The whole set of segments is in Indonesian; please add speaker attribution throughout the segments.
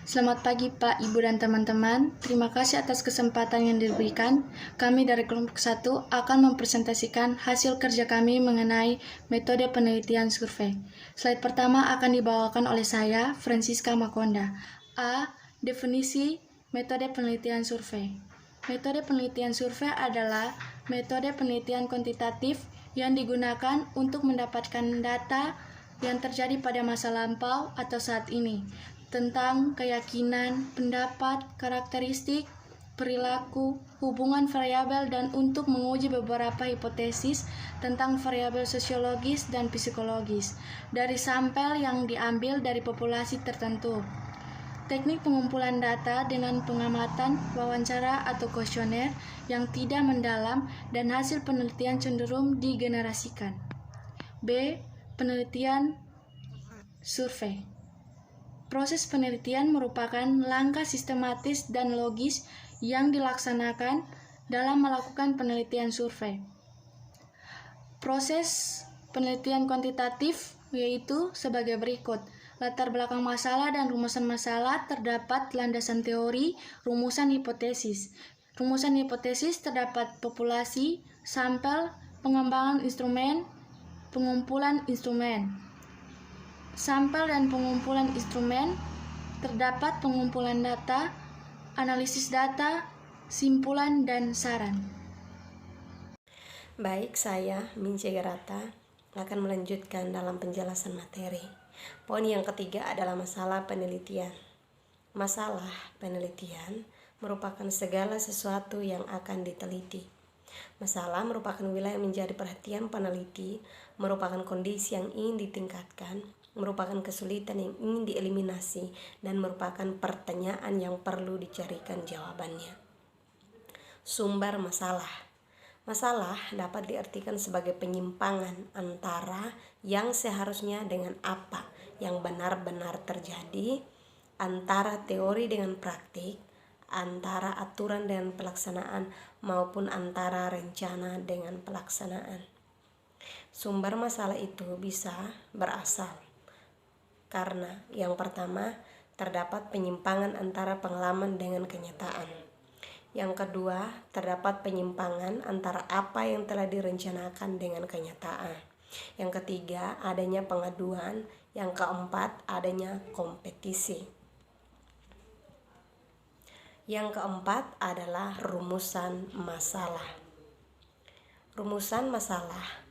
Speaker 1: Selamat pagi Pak, Ibu, dan teman-teman. Terima kasih atas kesempatan yang diberikan. Kami dari kelompok 1 akan mempresentasikan hasil kerja kami mengenai metode penelitian survei. Slide pertama akan dibawakan oleh saya, Francisca Makonda. A. Definisi metode penelitian survei. Metode penelitian survei adalah metode penelitian kuantitatif yang digunakan untuk mendapatkan data yang terjadi pada masa lampau atau saat ini tentang keyakinan, pendapat, karakteristik, perilaku, hubungan variabel, dan untuk menguji beberapa hipotesis tentang variabel sosiologis dan psikologis dari sampel yang diambil dari populasi tertentu. Teknik pengumpulan data dengan pengamatan, wawancara, atau kuesioner yang tidak mendalam dan hasil penelitian cenderung digenerasikan. B. Penelitian survei. Proses penelitian merupakan langkah sistematis dan logis yang dilaksanakan dalam melakukan penelitian survei. Proses penelitian kuantitatif yaitu sebagai berikut. Latar belakang masalah dan rumusan masalah terdapat landasan teori, rumusan hipotesis. Rumusan hipotesis terdapat populasi, sampel, pengembangan instrumen, pengumpulan instrumen. Sampel dan pengumpulan instrumen, terdapat pengumpulan data, analisis data, simpulan, dan saran.
Speaker 2: Baik, saya, Mince Gerata, akan melanjutkan dalam penjelasan materi. Poin yang ketiga adalah masalah penelitian. Masalah penelitian merupakan segala sesuatu yang akan diteliti. Masalah merupakan wilayah yang menjadi perhatian peneliti, merupakan kondisi yang ingin ditingkatkan, merupakan kesulitan yang ingin dieliminasi, dan merupakan pertanyaan yang perlu dicarikan jawabannya. Sumber masalah. Masalah dapat diartikan sebagai penyimpangan antara yang seharusnya dengan apa yang benar-benar terjadi, antara teori dengan praktik, antara aturan dengan pelaksanaan, maupun antara rencana dengan pelaksanaan. Sumber masalah itu bisa berasal karena yang pertama, terdapat penyimpangan antara pengalaman dengan kenyataan. Yang kedua, terdapat penyimpangan antara apa yang telah direncanakan dengan kenyataan. Yang ketiga, adanya pengaduan. Yang keempat, adanya kompetisi. Yang keempat adalah rumusan masalah. Rumusan masalah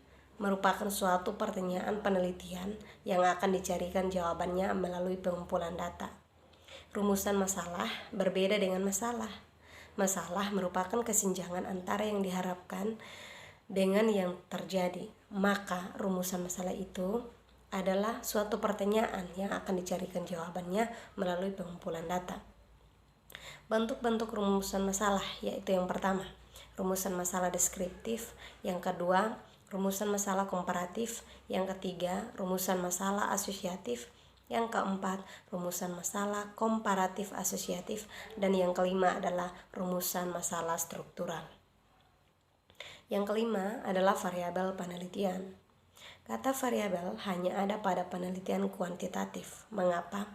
Speaker 2: merupakan suatu pertanyaan penelitian yang akan dicarikan jawabannya melalui pengumpulan data. Rumusan masalah berbeda dengan masalah. Masalah merupakan kesenjangan antara yang diharapkan dengan yang terjadi. Maka rumusan masalah itu adalah suatu pertanyaan yang akan dicarikan jawabannya melalui pengumpulan data. Bentuk-bentuk rumusan masalah yaitu yang pertama, rumusan masalah deskriptif, yang kedua, rumusan masalah komparatif, yang ketiga, rumusan masalah asosiatif, yang keempat, rumusan masalah komparatif asosiatif, dan yang kelima adalah rumusan masalah struktural. Yang kelima adalah variabel penelitian. Kata variabel hanya ada pada penelitian kuantitatif. Mengapa?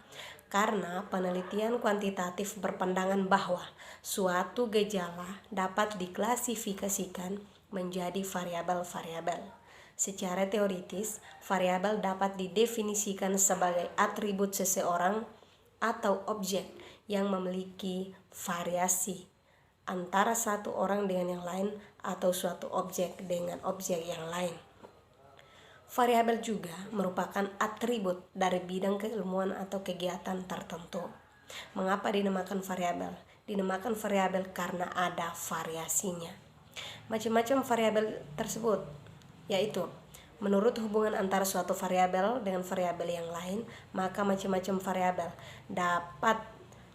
Speaker 2: Karena penelitian kuantitatif berpandangan bahwa suatu gejala dapat diklasifikasikan menjadi variabel-variabel. Secara teoritis, variabel dapat didefinisikan sebagai atribut seseorang atau objek yang memiliki variasi antara satu orang dengan yang lain atau suatu objek dengan objek yang lain. Variabel juga merupakan atribut dari bidang keilmuan atau kegiatan tertentu. Mengapa dinamakan variabel? Dinamakan variabel karena ada variasinya. Macam-macam variabel tersebut, yaitu menurut hubungan antara suatu variabel dengan variabel yang lain, maka macam-macam variabel dapat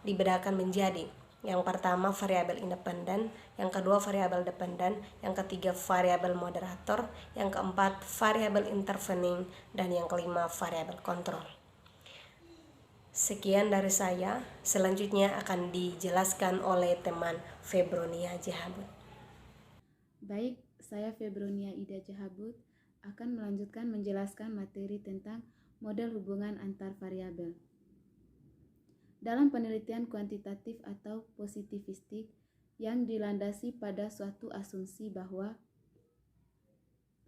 Speaker 2: dibedakan menjadi yang pertama variabel independen, yang kedua variabel dependen, yang ketiga variabel moderator, yang keempat variabel intervening, dan yang kelima variabel kontrol. Sekian dari saya, selanjutnya akan dijelaskan oleh teman Febronia Jahabut.
Speaker 3: Baik, saya Febronia Ida Jahabut akan melanjutkan menjelaskan materi tentang model hubungan antar variabel. Dalam penelitian kuantitatif atau positivistik yang dilandasi pada suatu asumsi bahwa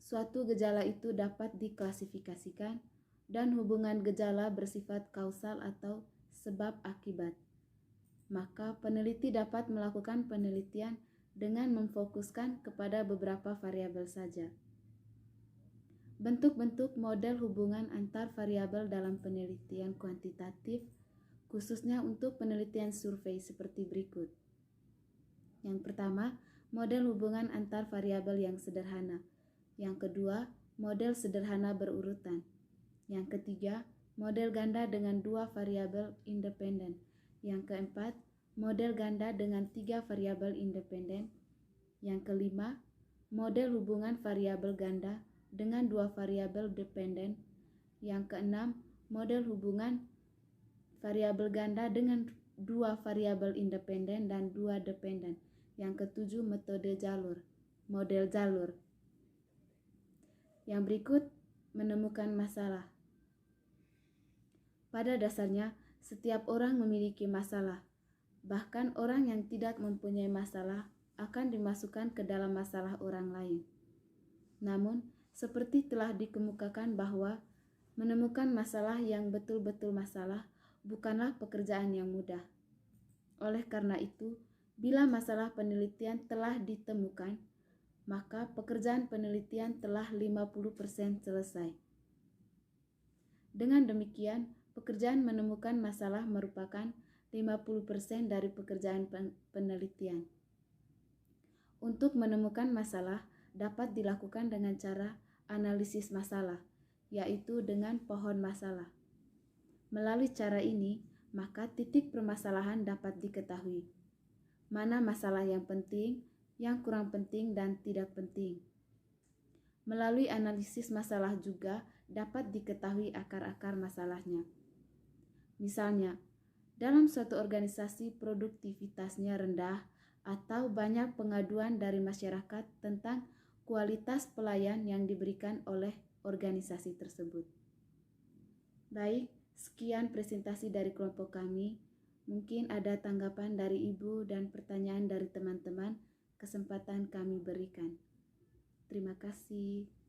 Speaker 3: suatu gejala itu dapat diklasifikasikan dan hubungan gejala bersifat kausal atau sebab akibat, maka peneliti dapat melakukan penelitian dengan memfokuskan kepada beberapa variabel saja. Bentuk-bentuk model hubungan antar variabel dalam penelitian kuantitatif, khususnya untuk penelitian survei seperti berikut. Yang pertama, model hubungan antar variabel yang sederhana. Yang kedua, model sederhana berurutan. Yang ketiga, model ganda dengan 2 variabel independen. Yang keempat, model ganda dengan 3 variabel independen. Yang kelima, model hubungan variabel ganda dengan 2 variabel dependen. Yang keenam, model hubungan variabel ganda dengan 2 variabel independen dan 2 dependen. Yang ketujuh, metode jalur, model jalur. Yang berikut, menemukan masalah. Pada dasarnya, setiap orang memiliki masalah. Bahkan orang yang tidak mempunyai masalah akan dimasukkan ke dalam masalah orang lain. Namun, seperti telah dikemukakan bahwa menemukan masalah yang betul-betul masalah bukanlah pekerjaan yang mudah. Oleh karena itu, bila masalah penelitian telah ditemukan, maka pekerjaan penelitian telah 50% selesai. Dengan demikian, pekerjaan menemukan masalah merupakan 50% dari pekerjaan penelitian. Untuk menemukan masalah dapat dilakukan dengan cara analisis masalah, yaitu dengan pohon masalah. Melalui cara ini, maka titik permasalahan dapat diketahui. Mana masalah yang penting, yang kurang penting, dan tidak penting. Melalui analisis masalah juga dapat diketahui akar-akar masalahnya. Misalnya, dalam suatu organisasi produktivitasnya rendah atau banyak pengaduan dari masyarakat tentang kualitas pelayan yang diberikan oleh organisasi tersebut. Baik, sekian presentasi dari kelompok kami. Mungkin ada tanggapan dari Ibu dan pertanyaan dari teman-teman, kesempatan kami berikan. Terima kasih.